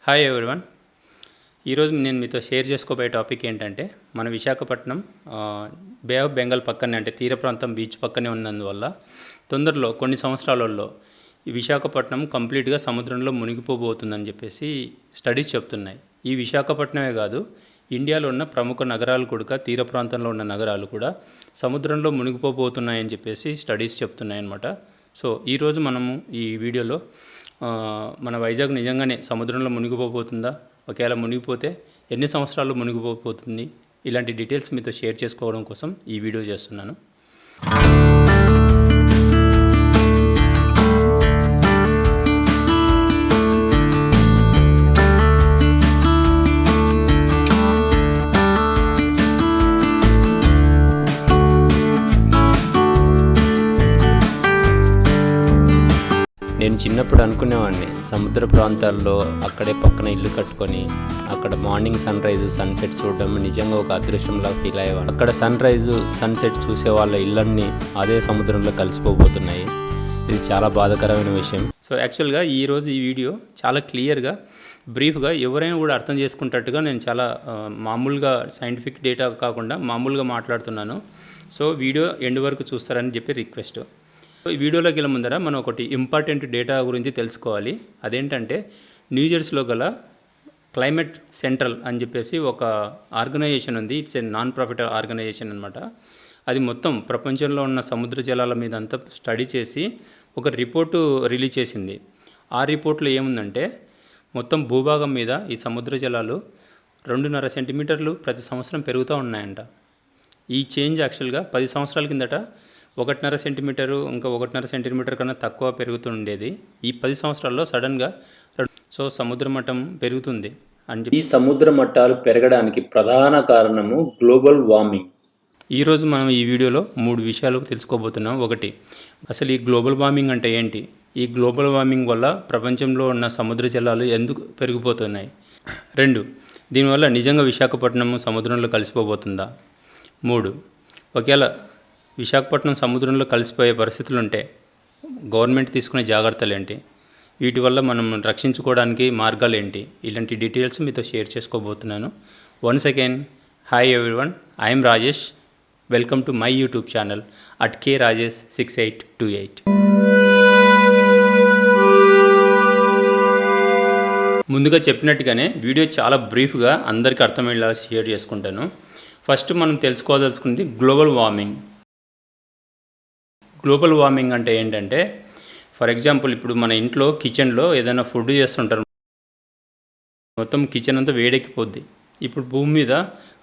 Hi everyone. ఈరోజు నేను మీతో షేర్ చేసుకోబోయే టాపిక్ ఏంటంటే మన విశాఖపట్నం బే ఆఫ్ బెంగాల్ పక్కనే అంటే తీర ప్రాంతం బీచ్ పక్కనే ఉన్నందువల్ల తొందరలో కొన్ని సంవత్సరాలలో ఈ విశాఖపట్నం కంప్లీట్గా సముద్రంలో మునిగిపోబోతుందని చెప్పేసి స్టడీస్ చెప్తున్నాయి. ఈ విశాఖపట్నమే కాదు, ఇండియాలో ఉన్న ప్రముఖ నగరాలు కూడా తీర ప్రాంతంలో ఉన్న నగరాలు కూడా సముద్రంలో మునిగిపోబోతున్నాయని చెప్పేసి స్టడీస్ చెప్తున్నాయి అన్నమాట. సో ఈరోజు మనము ఈ వీడియోలో మన వైజాగ్ నిజంగానే సముద్రంలో మునిగిపోబోతుందా, ఒకవేళ మునిగిపోతే ఎన్ని సంవత్సరాలు మునిగిపోబోతుంది, ఇలాంటి డీటెయిల్స్ మీతో షేర్ చేసుకోవడం కోసం ఈ వీడియో చేస్తున్నాను. నేను చిన్నప్పుడు అనుకునేవాడిని సముద్ర ప్రాంతాల్లో అక్కడే పక్కన ఇల్లు కట్టుకొని అక్కడ మార్నింగ్ సన్ రైజ్ సన్సెట్ చూడడం నిజంగా ఒక అదృష్టంలా ఫీల్ అయ్యేవాడు. అక్కడ సన్ రైజ్ సన్సెట్ చూసే వాళ్ళ ఇళ్ళన్నీ అదే సముద్రంలో కలిసిపోబోతున్నాయి. ఇది చాలా బాధాకరమైన విషయం. సో యాక్చువల్గా ఈరోజు ఈ వీడియో చాలా క్లియర్గా బ్రీఫ్గా ఎవరైనా కూడా అర్థం చేసుకుంటట్టుగా నేను చాలా మామూలుగా సైంటిఫిక్ డేటా కాకుండా మామూలుగా మాట్లాడుతున్నాను. సో వీడియో ఎండ్ వరకు చూస్తారని చెప్పి రిక్వెస్ట్. ఈ వీడియోలోకి వెళ్ళే ముందర మనం ఒకటి ఇంపార్టెంట్ డేటా గురించి తెలుసుకోవాలి. అదేంటంటే న్యూజెర్సీలో గల క్లైమేట్ సెంట్రల్ అని చెప్పేసి ఒక ఆర్గనైజేషన్ ఉంది. It's a non profit organization అనమాట. అది మొత్తం ప్రపంచంలో ఉన్న సముద్ర జలాల మీద అంతా స్టడీ చేసి ఒక రిపోర్టు రిలీజ్ చేసింది. ఆ రిపోర్ట్లో ఏముందంటే మొత్తం భూభాగం మీద ఈ సముద్ర జలాలు 2.5 సెంటీమీటర్లు ప్రతి సంవత్సరం పెరుగుతూ ఉన్నాయంట. ఈ చేంజ్ యాక్చువల్గా 10 సంవత్సరాల కిందట 1.5 సెంటీమీటరు ఇంకా 1.5 సెంటీమీటర్ కన్నా తక్కువ పెరుగుతుండేది. ఈ 10 సంవత్సరాల్లో సడన్గా సముద్ర మట్టం పెరుగుతుంది అని. ఈ సముద్ర మట్టాలు పెరగడానికి ప్రధాన కారణము గ్లోబల్ వార్మింగ్. ఈరోజు మనం ఈ వీడియోలో 3 విషయాలు తెలుసుకోబోతున్నాం. ఒకటి, అసలు ఈ గ్లోబల్ వార్మింగ్ అంటే ఏంటి, ఈ గ్లోబల్ వార్మింగ్ వల్ల ప్రపంచంలో ఉన్న సముద్ర జలాలు ఎందుకు పెరిగిపోతున్నాయి. 2, దీనివల్ల నిజంగా విశాఖపట్నం సముద్రంలో కలిసిపోబోతుందా. 3, ఒకవేళ విశాఖపట్నం సముద్రంలో కలిసిపోయే పరిస్థితులు ఉంటే గవర్నమెంట్ తీసుకునే జాగ్రత్తలు ఏంటి, వీటి వల్ల మనం రక్షించుకోవడానికి మార్గాలు ఏంటి, ఇలాంటి డీటెయిల్స్ మీతో షేర్ చేసుకోబోతున్నాను. Once again, hi everyone, I'm Rajesh. Welcome to my YouTube channel @krajesh6828. ముందుగా చెప్పినట్టుగానే వీడియో చాలా బ్రీఫ్గా అందరికీ అర్థమయ్యేలా షేర్ చేసుకుంటాను. ఫస్ట్ మనం తెలుసుకోవాల్సింది గ్లోబల్ వార్మింగ్. గ్లోబల్ వార్మింగ్ అంటే ఏంటంటే, ఫర్ ఎగ్జాంపుల్ ఇప్పుడు మన ఇంట్లో కిచెన్లో ఏదైనా ఫుడ్ చేస్తుంటారు, మొత్తం కిచెన్ అంతా వేడెక్కిపోద్ది. ఇప్పుడు భూమి మీద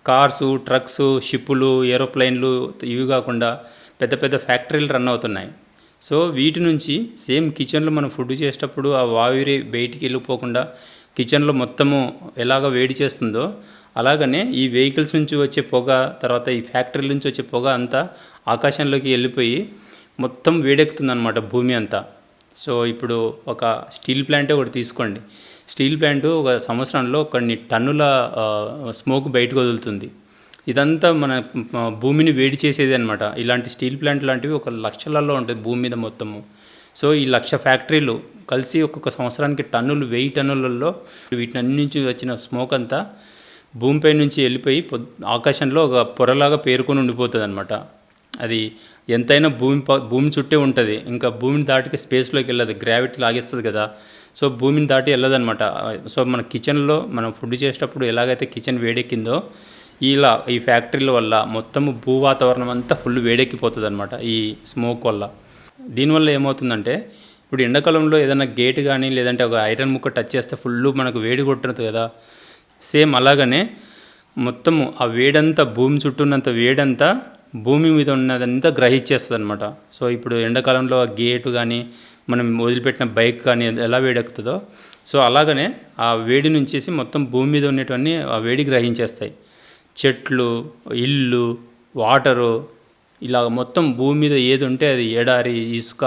కార్సు, ట్రక్స్, షిప్పులు, ఏరోప్లైన్లు ఇవి కాకుండా పెద్ద పెద్ద ఫ్యాక్టరీలు రన్ అవుతున్నాయి. సో వీటి నుంచి సేమ్ కిచెన్లో మనం ఫుడ్ చేసేటప్పుడు ఆ వాయురి బయటికి వెళ్ళిపోకుండా కిచెన్లో మొత్తము ఎలాగ వేడి చేస్తుందో, అలాగనే ఈ వెహికల్స్ నుంచి వచ్చే పొగ, తర్వాత ఈ ఫ్యాక్టరీల నుంచి వచ్చే పొగ అంతా ఆకాశంలోకి వెళ్ళిపోయి మొత్తం వేడెక్కుతుందన్నమాట భూమి అంతా. సో ఇప్పుడు ఒక స్టీల్ ప్లాంటే ఒకటి తీసుకోండి. స్టీల్ ప్లాంటు ఒక సంవత్సరంలో కొన్ని టన్నుల స్మోక్ బయటకు వదులుతుంది. ఇదంతా మన భూమిని వేడి చేసేది అనమాట. ఇలాంటి స్టీల్ ప్లాంట్ లాంటివి ఒక లక్షలలో ఉంటుంది భూమి మీద మొత్తము. సో ఈ 1,00,000 ఫ్యాక్టరీలు కలిసి ఒక్కొక్క సంవత్సరానికి టన్నులు 1000 టన్నులలో వీటిని నుంచి వచ్చిన స్మోక్ అంతా భూమిపై నుంచి వెళ్ళిపోయి ఆకాశంలో ఒక పొరలాగా పేరుకొని ఉండిపోతుంది అనమాట. అది ఎంతైనా భూమి చుట్టే ఉంటుంది, ఇంకా భూమిని దాటికి స్పేస్లోకి వెళ్ళదు, గ్రావిటీ లాగేస్తుంది కదా. సో భూమిని దాటి వెళ్ళదనమాట. సో మన కిచెన్లో మనం ఫుడ్ చేసేటప్పుడు ఎలాగైతే కిచెన్ వేడెక్కిందో, ఈ ఫ్యాక్టరీల వల్ల మొత్తము భూ వాతావరణం అంతా ఫుల్ వేడెక్కిపోతుంది అనమాట ఈ స్మోక్ వల్ల. దీనివల్ల ఏమవుతుందంటే, ఇప్పుడు ఎండాకాలంలో ఏదైనా గేట్ కానీ లేదంటే ఒక ఐరన్ ముక్క టచ్ చేస్తే ఫుల్ మనకు వేడి కొట్టుతుంది కదా. సేమ్ అలాగనే మొత్తము ఆ వేడంతా భూమి చుట్టూ ఉన్నంత వేడంతా భూమి మీద ఉన్నదంతా గ్రహించేస్తుంది అనమాట. సో ఇప్పుడు ఎండాకాలంలో ఆ గేటు కానీ మనం వదిలిపెట్టిన బైక్ కానీ ఎలా వేడెక్కుతుందో, సో అలాగనే ఆ వేడి నుంచేసి మొత్తం భూమి మీద ఉన్నటువన్నీ ఆ వేడి గ్రహించేస్తాయి. చెట్లు, ఇల్లు, వాటరు, ఇలా మొత్తం భూమి మీద ఏది ఉంటే అది, ఎడారి, ఇసుక,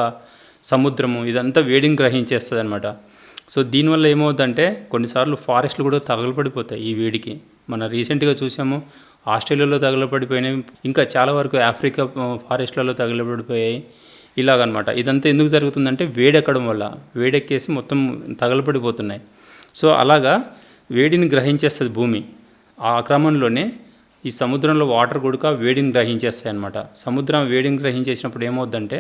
సముద్రము, ఇదంతా వేడిని గ్రహించేస్తుంది అనమాట. సో దీనివల్ల ఏమవుతుందంటే కొన్నిసార్లు ఫారెస్ట్లు కూడా తగలపడిపోతాయి ఈ వేడికి. మన రీసెంట్గా చూసాము, ఆస్ట్రేలియాలో తగలపడిపోయినాయి, ఇంకా చాలా వరకు ఆఫ్రికా ఫారెస్ట్లలో తగలపడిపోయాయి. ఇలాగనమాట. ఇదంతా ఎందుకు జరుగుతుందంటే వేడెక్కడం వల్ల, వేడెక్కేసి మొత్తం తగలపడిపోతున్నాయి. సో అలాగా వేడిని గ్రహించేస్తుంది భూమి. ఆ క్రమంలోనే ఈ సముద్రంలో వాటర్ కూడా వేడిని గ్రహించేస్తాయి అన్నమాట. సముద్రం వేడిని గ్రహించేసినప్పుడు ఏమవుద్దంటే,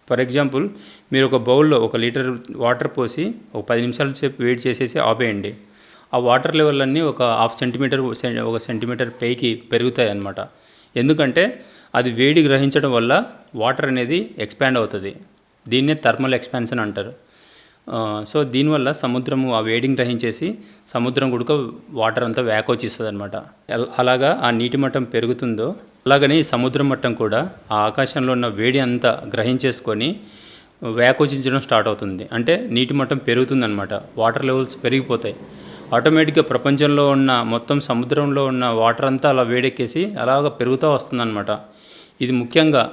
ఫర్ ఎగ్జాంపుల్ మీరు ఒక బౌల్లో 1 లీటర్ వాటర్ పోసి ఒక 10 నిమిషాల సేపు వేడి చేసేసి ఆపేయండి. ఆ వాటర్ లెవెల్ అన్నీ ఒక 1/2 సెంటీమీటర్ 1 సెంటీమీటర్ పైకి పెరుగుతాయి అన్నమాట. ఎందుకంటే అది వేడి గ్రహించడం వల్ల వాటర్ అనేది ఎక్స్పాండ్ అవుతుంది. దీన్నే థర్మల్ ఎక్స్పాన్షన్ అంటారు. సో దీనివల్ల సముద్రము ఆ వేడిని గ్రహించేసి సముద్రం కూడా వాటర్ అంతా వ్యాకోచిస్తుంది అనమాట. అలాగా ఆ నీటి మట్టం పెరుగుతుందో అలాగనే ఈ సముద్ర మట్టం కూడా ఆ ఆకాశంలో ఉన్న వేడి అంతా గ్రహించేసుకొని వ్యాకోచించడం స్టార్ట్ అవుతుంది. అంటే నీటి మట్టం పెరుగుతుందన్నమాట. వాటర్ లెవెల్స్ పెరిగిపోతాయి. ఆటోమేటిక్గా ప్రపంచంలో ఉన్న మొత్తం సముద్రంలో ఉన్న వాటర్ అంతా అలా వేడెక్కేసి అలాగ పెరుగుతూ వస్తుందన్నమాట. ఇది ముఖ్యంగా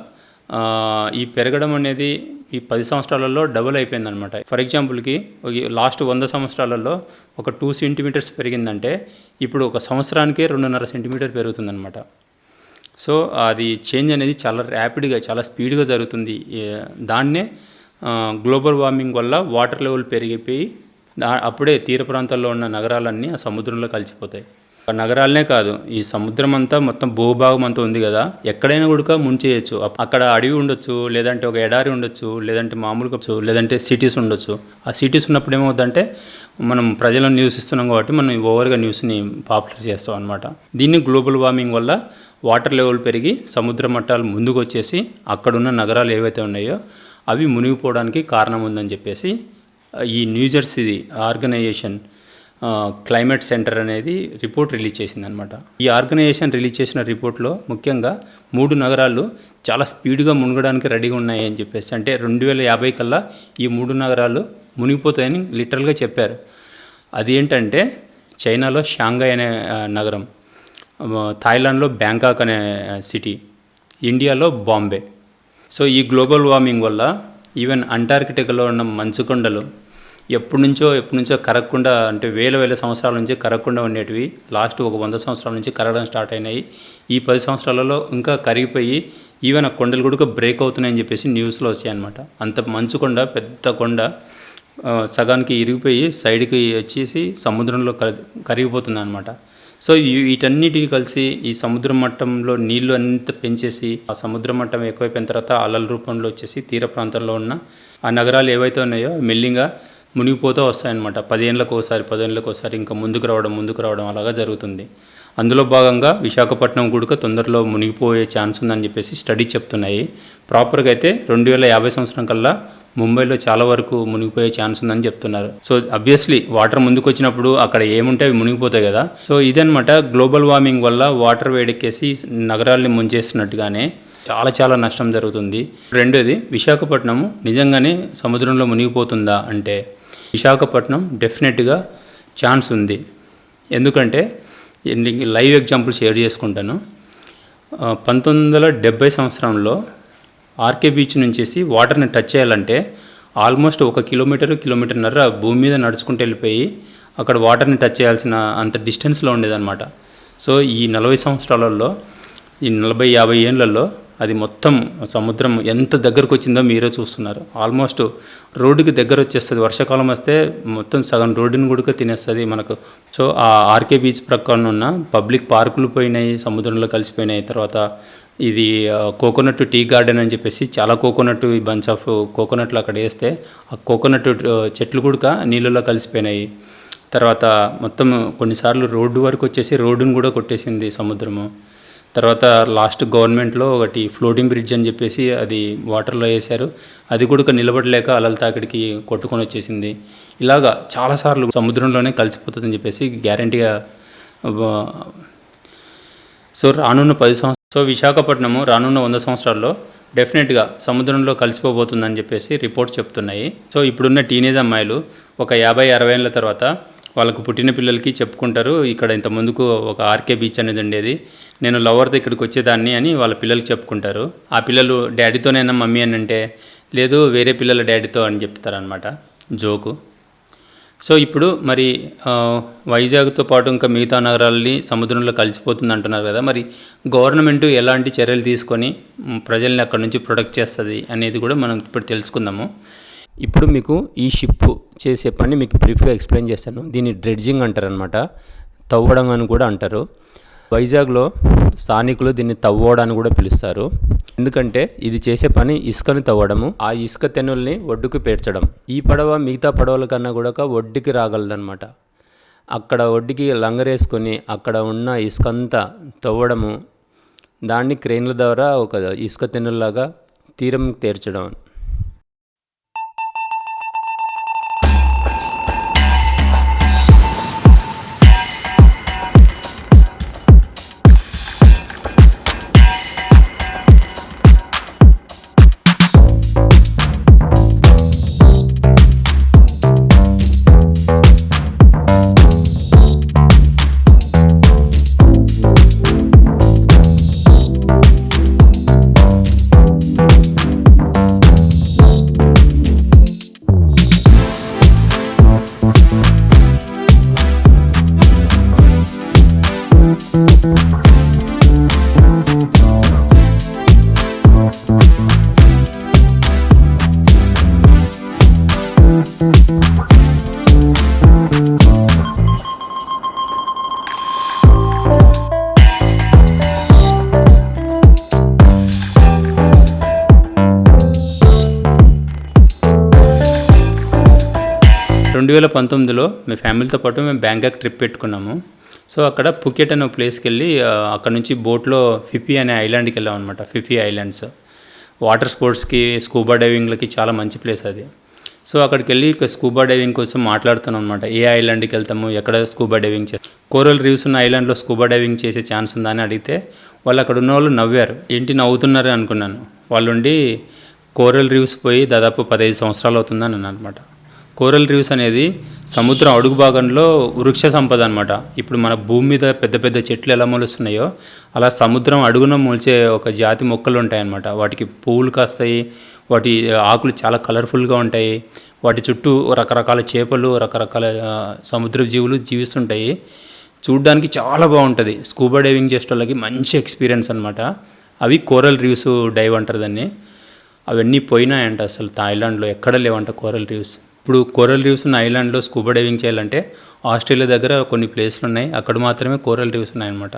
ఈ పెరగడం అనేది ఈ 10 సంవత్సరాలలో డబుల్ అయిపోయిందనమాట. ఫర్ ఎగ్జాంపుల్కి లాస్ట్ 100 సంవత్సరాలలో ఒక 2 సెంటీమీటర్స్ పెరిగిందంటే ఇప్పుడు ఒక సంవత్సరానికే 2.5 సెంటీమీటర్ పెరుగుతుందనమాట. సో అది చేంజ్ అనేది చాలా ర్యాపిడ్గా చాలా స్పీడ్గా జరుగుతుంది. దాన్నే గ్లోబల్ వార్మింగ్ వల్ల వాటర్ లెవెల్ పెరిగిపోయి అప్పుడే తీర ప్రాంతాల్లో ఉన్న నగరాలన్నీ ఆ సముద్రంలో కలిసిపోతాయి. నగరాలనే కాదు, ఈ సముద్రం అంతా మొత్తం భూభాగం అంతా ఉంది కదా, ఎక్కడైనా కూడా ముంచేయచ్చు. అక్కడ అడవి ఉండొచ్చు, లేదంటే ఒక ఎడారి ఉండొచ్చు, లేదంటే మామూలుగా లేదంటే సిటీస్ ఉండొచ్చు. ఆ సిటీస్ ఉన్నప్పుడు ఏమవుతుందంటే మనం ప్రజలను నివసిస్తున్నాం కాబట్టి మనం ఓవర్గా న్యూస్ని పాపులర్ చేస్తాం అనమాట. దీన్ని గ్లోబల్ వార్మింగ్ వల్ల వాటర్ లెవెల్ పెరిగి సముద్ర మట్టాలు ముందుకు వచ్చేసి అక్కడున్న నగరాలు ఏవైతే ఉన్నాయో అవి మునిగిపోవడానికి కారణం ఉందని చెప్పేసి ఈ న్యూజెర్సీ ఆర్గనైజేషన్ క్లైమేట్ సెంటర్ అనేది రిపోర్ట్ రిలీజ్ చేసిందనమాట. ఈ ఆర్గనైజేషన్ రిలీజ్ చేసిన రిపోర్ట్లో ముఖ్యంగా 3 నగరాలు చాలా స్పీడ్గా మునగడానికి రెడీగా ఉన్నాయి అని చెప్పేసి, అంటే 2050 కల్లా ఈ 3 నగరాలు మునిగిపోతాయని లిటరల్గా చెప్పారు. అది ఏంటంటే చైనాలో షాంఘై అనే నగరం, థాయిలాండ్లో బ్యాంకాక్ అనే సిటీ, ఇండియాలో బాంబే. సో ఈ గ్లోబల్ వార్మింగ్ వల్ల ఈవెన్ అంటార్కిటికాలో ఉన్న మంచుకొండలు ఎప్పటి నుంచో కరగకుండా, అంటే వేల సంవత్సరాల నుంచి కరగకుండా ఉండేటివి లాస్ట్ ఒక 100 సంవత్సరాల నుంచి కరగడం స్టార్ట్ అయినాయి. ఈ 10 సంవత్సరాలలో ఇంకా కరిగిపోయి ఈవెన్ ఆ కొండలు కూడా బ్రేక్ అవుతున్నాయని చెప్పేసి న్యూస్లో వచ్చాయన్నమాట. అంత మంచుకొండ, పెద్ద కొండ సగానికి ఇరిగిపోయి సైడ్కి వచ్చేసి సముద్రంలో కరిగిపోతుంది అనమాట. సో వీటన్నిటిని కలిసి ఈ సముద్ర మట్టంలో నీళ్లు అంతా పెంచేసి ఆ సముద్ర మట్టం ఎక్కువైపోయిన తర్వాత అలల రూపంలో వచ్చేసి తీర ప్రాంతంలో ఉన్న ఆ నగరాలు ఏవైతే ఉన్నాయో మెల్లిగా మునిగిపోతూ వస్తాయన్నమాట. 10 ఏళ్ళకి ఒకసారి ఇంకా ముందుకు రావడం అలాగా జరుగుతుంది. అందులో భాగంగా విశాఖపట్నం కూడా తొందరలో మునిగిపోయే ఛాన్స్ ఉందని చెప్పేసి స్టడీ చెప్తున్నాయి. ప్రాపర్గా అయితే 2050 సంవత్సరం కల్లా ముంబైలో చాలా వరకు మునిగిపోయే ఛాన్స్ ఉందని చెప్తున్నారు. సో అబ్వియస్లీ వాటర్ ముందుకు వచ్చినప్పుడు అక్కడ ఏముంటే అవి మునిగిపోతాయి కదా. సో ఇదనమాట గ్లోబల్ వార్మింగ్ వల్ల వాటర్ వేడెక్కేసి నగరాల్ని ముంచేస్తున్నట్టుగానే చాలా నష్టం జరుగుతుంది. రెండోది, విశాఖపట్నం నిజంగానే సముద్రంలో మునిగిపోతుందా అంటే విశాఖపట్నం డెఫినెట్గా ఛాన్స్ ఉంది. ఎందుకంటే లైవ్ ఎగ్జాంపుల్ షేర్ చేసుకుంటాను. 1970 సంవత్సరంలో ఆర్కే బీచ్ నుంచేసి వాటర్ని టచ్ చేయాలంటే ఆల్మోస్ట్ 1 కిలోమీటర్న్నర భూమి మీద నడుచుకుంటూ వెళ్ళిపోయి అక్కడ వాటర్ని టచ్ చేయాల్సిన అంత డిస్టెన్స్లో ఉండేదన్నమాట. సో ఈ 40 సంవత్సరాలలో, ఈ 40-50 ఏళ్లలో అది మొత్తం సముద్రం ఎంత దగ్గరకు వచ్చిందో మీరే చూస్తున్నారు. ఆల్మోస్ట్ రోడ్డుకి దగ్గర వచ్చేస్తుంది. వర్షాకాలం వస్తే మొత్తం సగం రోడ్డుని కూడా తినేస్తుంది మనకు. సో ఆ ఆర్కే బీచ్ ప్రక్కన ఉన్న పబ్లిక్ పార్కులు పోయినాయి, సముద్రంలో కలిసిపోయినాయి. తర్వాత ఇది కోకోనట్ టీ గార్డెన్ అని చెప్పేసి చాలా కోకోనట్ బంచ్ ఆఫ్ కోకోనట్లు అక్కడ వేస్తే ఆ కోకోనట్ చెట్లు కూడా నీళ్ళలో కలిసిపోయినాయి. తర్వాత మొత్తం కొన్నిసార్లు రోడ్డు వరకు వచ్చేసి రోడ్డును కూడా కొట్టేసింది సముద్రము. తర్వాత లాస్ట్ గవర్నమెంట్లో ఒకటి ఫ్లోటింగ్ బ్రిడ్జ్ అని చెప్పేసి అది వాటర్లో వేశారు. అది కూడా నిలబడలేక అలల తాకిడికి కొట్టుకొని వచ్చేసింది. ఇలాగా చాలాసార్లు సముద్రంలోనే కలిసిపోతుందని చెప్పేసి గ్యారంటీగా. సో రానున్న 10 సంవత్సరాలు, సో విశాఖపట్నము రానున్న 100 సంవత్సరాల్లో డెఫినెట్గా సముద్రంలో కలిసిపోబోతుందని చెప్పేసి రిపోర్ట్స్ చెప్తున్నాయి. సో ఇప్పుడున్న టీనేజ్ అమ్మాయిలు ఒక 50-60 ఏళ్ళ తర్వాత వాళ్ళకు పుట్టిన పిల్లలకి చెప్పుకుంటారు, ఇక్కడ ఇంత ముందుకు ఒక ఆర్కే బీచ్ అనేది ఉండేది, నేను లవర్తో ఇక్కడికి వచ్చేదాన్ని అని వాళ్ళ పిల్లలకి చెప్పుకుంటారు. ఆ పిల్లలు డాడీతోనైనా మమ్మీ అని అంటే లేదు వేరే పిల్లల డాడీతో అని చెప్తారనమాట, జోకు. సో ఇప్పుడు మరి వైజాగ్తో పాటు ఇంకా మిగతా నగరాలని సముద్రంలో కలిసిపోతుంది అంటున్నారు కదా, మరి గవర్నమెంట్ ఎలాంటి చర్యలు తీసుకొని ప్రజల్ని అక్కడ నుంచి ప్రొటెక్ట్ చేస్తుంది అనేది కూడా మనం ఇప్పుడు తెలుసుకుందాము. ఇప్పుడు మీకు ఈ షిప్ చేసే పని మీకు బ్రీఫ్గా ఎక్స్ప్లెయిన్ చేస్తాను. దీన్ని డ్రెడ్జింగ్ అంటారు అనమాట, తవ్వడం అని కూడా అంటారు. వైజాగ్లో స్థానికులు దీన్ని తవ్వడం అని కూడా పిలుస్తారు. ఎందుకంటే ఇది చేసే పని ఇసుకని తవ్వడము, ఆ ఇసుక తెన్నుల్ని ఒడ్డుకు పేర్చడం. ఈ పడవ మిగతా పడవల కన్నా కూడా ఒడ్డుకి రాగలదనమాట. అక్కడ ఒడ్డుకి లంగరేసుకొని అక్కడ ఉన్న ఇసుకంతా తవ్వడము, దాన్ని క్రేన్ల ద్వారా ఒక ఇసుక తెన్నుల్లాగా తీరం తీర్చడం. రెండు 2019లో మీ ఫ్యామిలీతో పాటు మేము బ్యాంకాక్ ట్రిప్ పెట్టుకున్నాము. సో అక్కడ పుకెట్ అనే ప్లేస్కి వెళ్ళి అక్కడ నుంచి బోట్లో ఫిఫీ అనే ఐలాండ్కి వెళ్ళాం అనమాట. ఫిఫీ ఐలాండ్స్ వాటర్ స్పోర్ట్స్కి, స్కూబా డైవింగ్లకి చాలా మంచి ప్లేస్ అది. సో అక్కడికి వెళ్ళి స్కూబా డైవింగ్ కోసం మాట్లాడుతున్నాం అనమాట. ఏ ఐలాండ్కి వెళ్తాము, ఎక్కడ స్కూబా డైవింగ్ చేస్తాం, కోరల్ రీవ్స్ ఉన్న ఐలాండ్లో స్కూబా డైవింగ్ చేసే ఛాన్స్ ఉందా అని అడిగితే వాళ్ళు అక్కడ ఉన్న వాళ్ళు నవ్వారు. ఏంటి నవ్వుతున్నారు అనుకున్నాను. వాళ్ళు ఉండి కోరల్ రీవ్స్ పోయి దాదాపు 15 సంవత్సరాలు అవుతుందని అన్నారు అనమాట. కోరల్ రీవ్స్ అనేది సముద్రం అడుగు భాగంలో వృక్ష సంపద అనమాట. ఇప్పుడు మన భూమి మీద పెద్ద పెద్ద చెట్లు ఎలా మొలుస్తున్నాయో అలా సముద్రం అడుగున మొలిచే ఒక జాతి మొక్కలు ఉంటాయన్నమాట. వాటికి పువ్వులు కాస్తాయి, వాటి ఆకులు చాలా కలర్ఫుల్గా ఉంటాయి, వాటి చుట్టూ రకరకాల చేపలు, రకరకాల సముద్ర జీవులు జీవిస్తుంటాయి. చూడ్డానికి చాలా బాగుంటుంది. స్కూబా డైవింగ్ చేసే వాళ్ళకి మంచి ఎక్స్పీరియన్స్ అనమాట. అవి కోరల్ రీవ్స్ డైవ్ అంటారు దాన్ని. అవన్నీ పోయినాయంట, అసలు థాయిలాండ్లో ఎక్కడ లేవంట కోరల్ రీవ్స్. ఇప్పుడు కోరల్ రీవ్స్ ఉన్న ఐలాండ్లో స్కూబా డైవింగ్ చేయాలంటే ఆస్ట్రేలియా దగ్గర కొన్ని ప్లేస్లు ఉన్నాయి, అక్కడ మాత్రమే కోరల్ రీవ్స్ ఉన్నాయన్నమాట.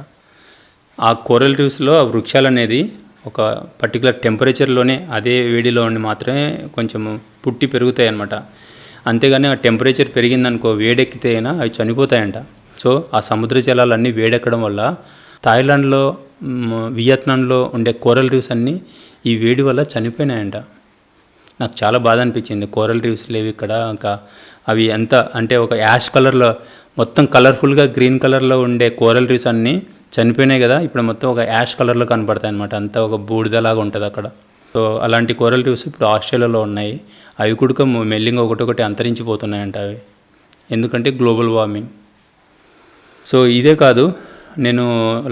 ఆ కోరల్ రీవ్స్లో ఆ వృక్షాలు అనేది ఒక పర్టికులర్ టెంపరేచర్లోనే అదే వేడిలో ఉండి మాత్రమే కొంచెం పుట్టి పెరుగుతాయి అన్నమాట. అంతేగాని ఆ టెంపరేచర్ పెరిగిందనుకో, వేడెక్కితే అయినా అవి చనిపోతాయంట. సో ఆ సముద్ర జలాలన్నీ వేడెక్కడం వల్ల థాయిలాండ్లో, వియత్నాంలో ఉండే కోరల్ రీవ్స్ అన్నీ ఈ వేడి వల్ల చనిపోయినాయంట. నాకు చాలా బాధ అనిపించింది. కోరల్ రీవ్స్ లేవు ఇక్కడ. ఇంకా అవి ఎంత అంటే ఒక యాష్ కలర్లో మొత్తం కలర్ఫుల్గా గ్రీన్ కలర్లో ఉండే కోరల్ రీవ్స్ అన్నీ చనిపోయినాయి కదా, ఇప్పుడు మొత్తం ఒక యాష్ కలర్లో కనపడతాయి అనమాట. అంతా ఒక బూడిదలాగా ఉంటుంది అక్కడ. సో అలాంటి కోరల్ రీవ్స్ ఇప్పుడు ఆస్ట్రేలియాలో ఉన్నాయి. అవి కూడా మెల్లింగా ఒకటొకటి అంతరించిపోతున్నాయంట అవి, ఎందుకంటే గ్లోబల్ వార్మింగ్. సో ఇదే కాదు, నేను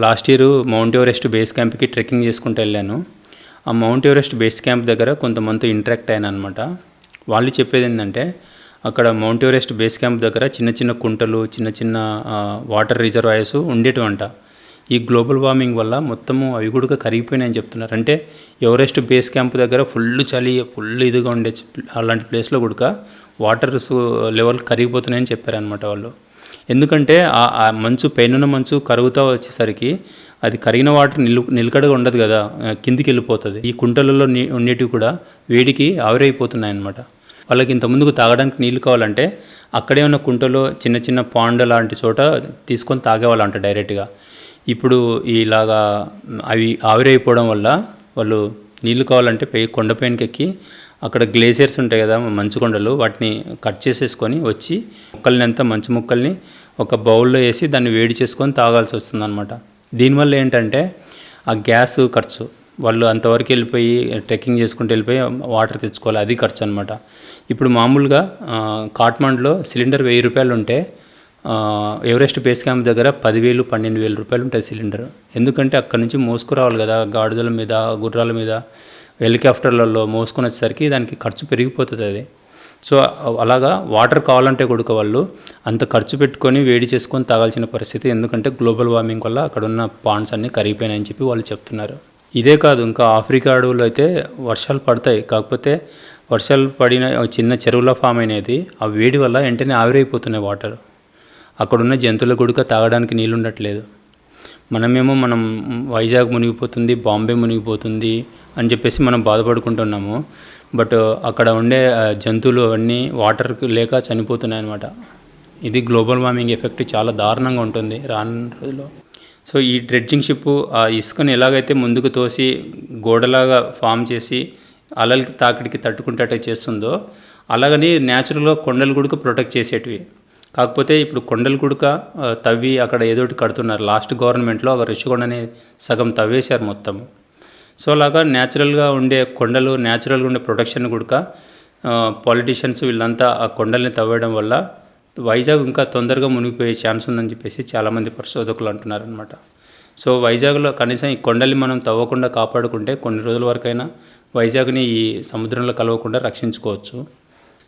last year Mount Everest base క్యాంప్కి ట్రెక్కింగ్ చేసుకుంటూ వెళ్ళాను. ఆ మౌంట్ ఎవరెస్ట్ బేస్ క్యాంప్ దగ్గర కొంతమంది ఇంటరాక్ట్ అయినా అనమాట. వాళ్ళు చెప్పేది ఏంటంటే అక్కడ మౌంట్ ఎవరెస్ట్ బేస్ క్యాంప్ దగ్గర చిన్న చిన్న కుంటలు, చిన్న చిన్న వాటర్ రిజర్వాయర్స్ ఉండేటివంట. ఈ గ్లోబల్ వార్మింగ్ వల్ల మొత్తము అవి కూడా కరిగిపోయినాయని చెప్తున్నారు. అంటే ఎవరెస్ట్ బేస్ క్యాంప్ దగ్గర ఫుల్ చలి, ఫుల్ ఇదిగా ఉండే అలాంటి ప్లేస్లో కూడా వాటర్ లెవెల్ కరిగిపోతున్నాయని చెప్పారనమాట వాళ్ళు. ఎందుకంటే ఆ మంచు, పైనున్న మంచు కరుగుతూ వచ్చేసరికి అది కరిగిన వాటర్ నిలకడగా ఉండదు కదా, కిందికి వెళ్ళిపోతుంది. ఈ కుంటలలో ఉండేటివి కూడా వేడికి ఆవిరైపోతున్నాయన్నమాట. వాళ్ళకి ఇంతకుముందుకు తాగడానికి నీళ్ళు కావాలంటే అక్కడే ఉన్న కుంటలో చిన్న చిన్న పాండ్ లాంటి చోట తీసుకొని తాగేవాళ్ళంట డైరెక్ట్గా. ఇప్పుడు ఇలాగా అవి ఆవిరైపోవడం వల్ల వాళ్ళు నీళ్ళు కావాలంటే కొండపైనకి ఎక్కి అక్కడ గ్లేసియర్స్ ఉంటాయి కదా, మంచు కొండలు, వాటిని కట్ చేసేసుకొని వచ్చి మంచు ముక్కల్ని ఒక బౌల్లో వేసి దాన్ని వేడి చేసుకొని తాగాల్సి వస్తుందన్నమాట. దీనివల్ల ఏంటంటే ఆ గ్యాస్ ఖర్చు, వాళ్ళు అంతవరకు వెళ్ళిపోయి ట్రెక్కింగ్ చేసుకుంటూ వెళ్ళిపోయి వాటర్ తెచ్చుకోవాలి, అది ఖర్చు అనమాట. ఇప్పుడు మామూలుగా కాట్మండ్లో సిలిండర్ 1000 రూపాయలు ఉంటే ఎవరెస్ట్ బేస్ క్యాంప్ దగ్గర 10,000, 12,000 రూపాయలు ఉంటుంది సిలిండర్. ఎందుకంటే అక్కడ నుంచి మోసుకురావాలి కదా, గాడిదల మీద, గుర్రాల మీద, హెలికాప్టర్లలో మోసుకొని వచ్చేసరికి దానికి ఖర్చు పెరిగిపోతుంది అది. సో అలాగా వాటర్ కావాలంటే కూడా వాళ్ళు అంత ఖర్చు పెట్టుకొని వేడి చేసుకొని తాగాల్సిన పరిస్థితి. ఎందుకంటే గ్లోబల్ వార్మింగ్ వల్ల అక్కడ ఉన్న పాండ్స్ అన్నీ కరిగిపోయినాయని చెప్పి వాళ్ళు చెప్తున్నారు. ఇదే కాదు, ఇంకా ఆఫ్రికా అడవుల్లో అయితే వర్షాలు పడతాయి, కాకపోతే వర్షాలు పడిన చిన్న చెరువులో ఫామ్ అయినది ఆ వేడి వల్ల వెంటనే ఆవిరైపోతున్నాయి వాటర్. అక్కడున్న జంతువుల గుడిక తాగడానికి నీళ్ళు ఉండట్లేదు. మనం వైజాగ్ మునిగిపోతుంది, బాంబే మునిగిపోతుంది అని చెప్పేసి మనం బాధపడుకుంటున్నాము. బట్ అక్కడ ఉండే జంతువులు అవన్నీ వాటర్ లేక చనిపోతున్నాయి అన్నమాట. ఇది గ్లోబల్ వార్మింగ్ ఎఫెక్ట్ చాలా దారుణంగా ఉంటుంది రానున్న రోజుల్లో. సో ఈ డ్రెడ్జింగ్ షిప్ ఆ ఇసుకని ఎలాగైతే ముందుకు తోసి గోడలాగా ఫామ్ చేసి అలలకి తాకిడికి తట్టుకుంటట్టే చేస్తుందో, అలాగని న్యాచురల్గా కొండలు గుడక ప్రొటెక్ట్ చేసేటివి. కాకపోతే ఇప్పుడు కొండలు గుడక తవ్వి అక్కడ ఏదోటి కడుతున్నారు. లాస్ట్ గవర్నమెంట్లో ఒక ఋషికొండని సగం తవ్వేశారు మొత్తం. సో అలాగా న్యాచురల్గా ఉండే కొండలు, న్యాచురల్గా ఉండే ప్రొటెక్షన్ గుడక పాలిటీషియన్స్ వీళ్ళంతా ఆ కొండల్ని తవ్వేయడం వల్ల వైజాగ్ ఇంకా తొందరగా మునిగిపోయే ఛాన్స్ ఉందని చెప్పేసి చాలామంది పరిశోధకులు అంటున్నారనమాట. సో వైజాగ్లో కనీసం ఈ కొండల్ని మనం తవ్వకుండా కాపాడుకుంటే కొన్ని రోజుల వరకైనా వైజాగ్ని ఈ సముద్రంలో కలవకుండా రక్షించుకోవచ్చు.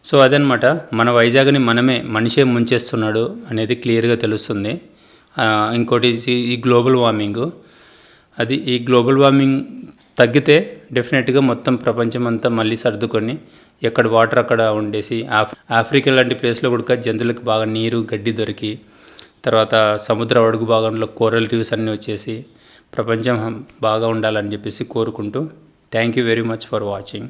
సో అదనమాట, మన వైజాగ్ని మనిషే ముంచేస్తున్నాడు అనేది క్లియర్గా తెలుస్తుంది. ఇంకోటి ఈ గ్లోబల్ వార్మింగ్. ఈ గ్లోబల్ వార్మింగ్ తగ్గితే డెఫినెట్గా మొత్తం ప్రపంచం అంతా మళ్ళీ సర్దుకొని ఎక్కడ వాటర్ అక్కడ ఉండేసి ఆఫ్రికా లాంటి ప్లేస్లో కూడా జంతువులకు బాగా నీరు, గడ్డి దొరికి, తర్వాత సముద్ర అడుగు భాగంలో కోరల్ రీవ్స్ అన్నీ వచ్చేసి ప్రపంచం బాగా ఉండాలని చెప్పేసి కోరుకుంటూ thank you very much for watching.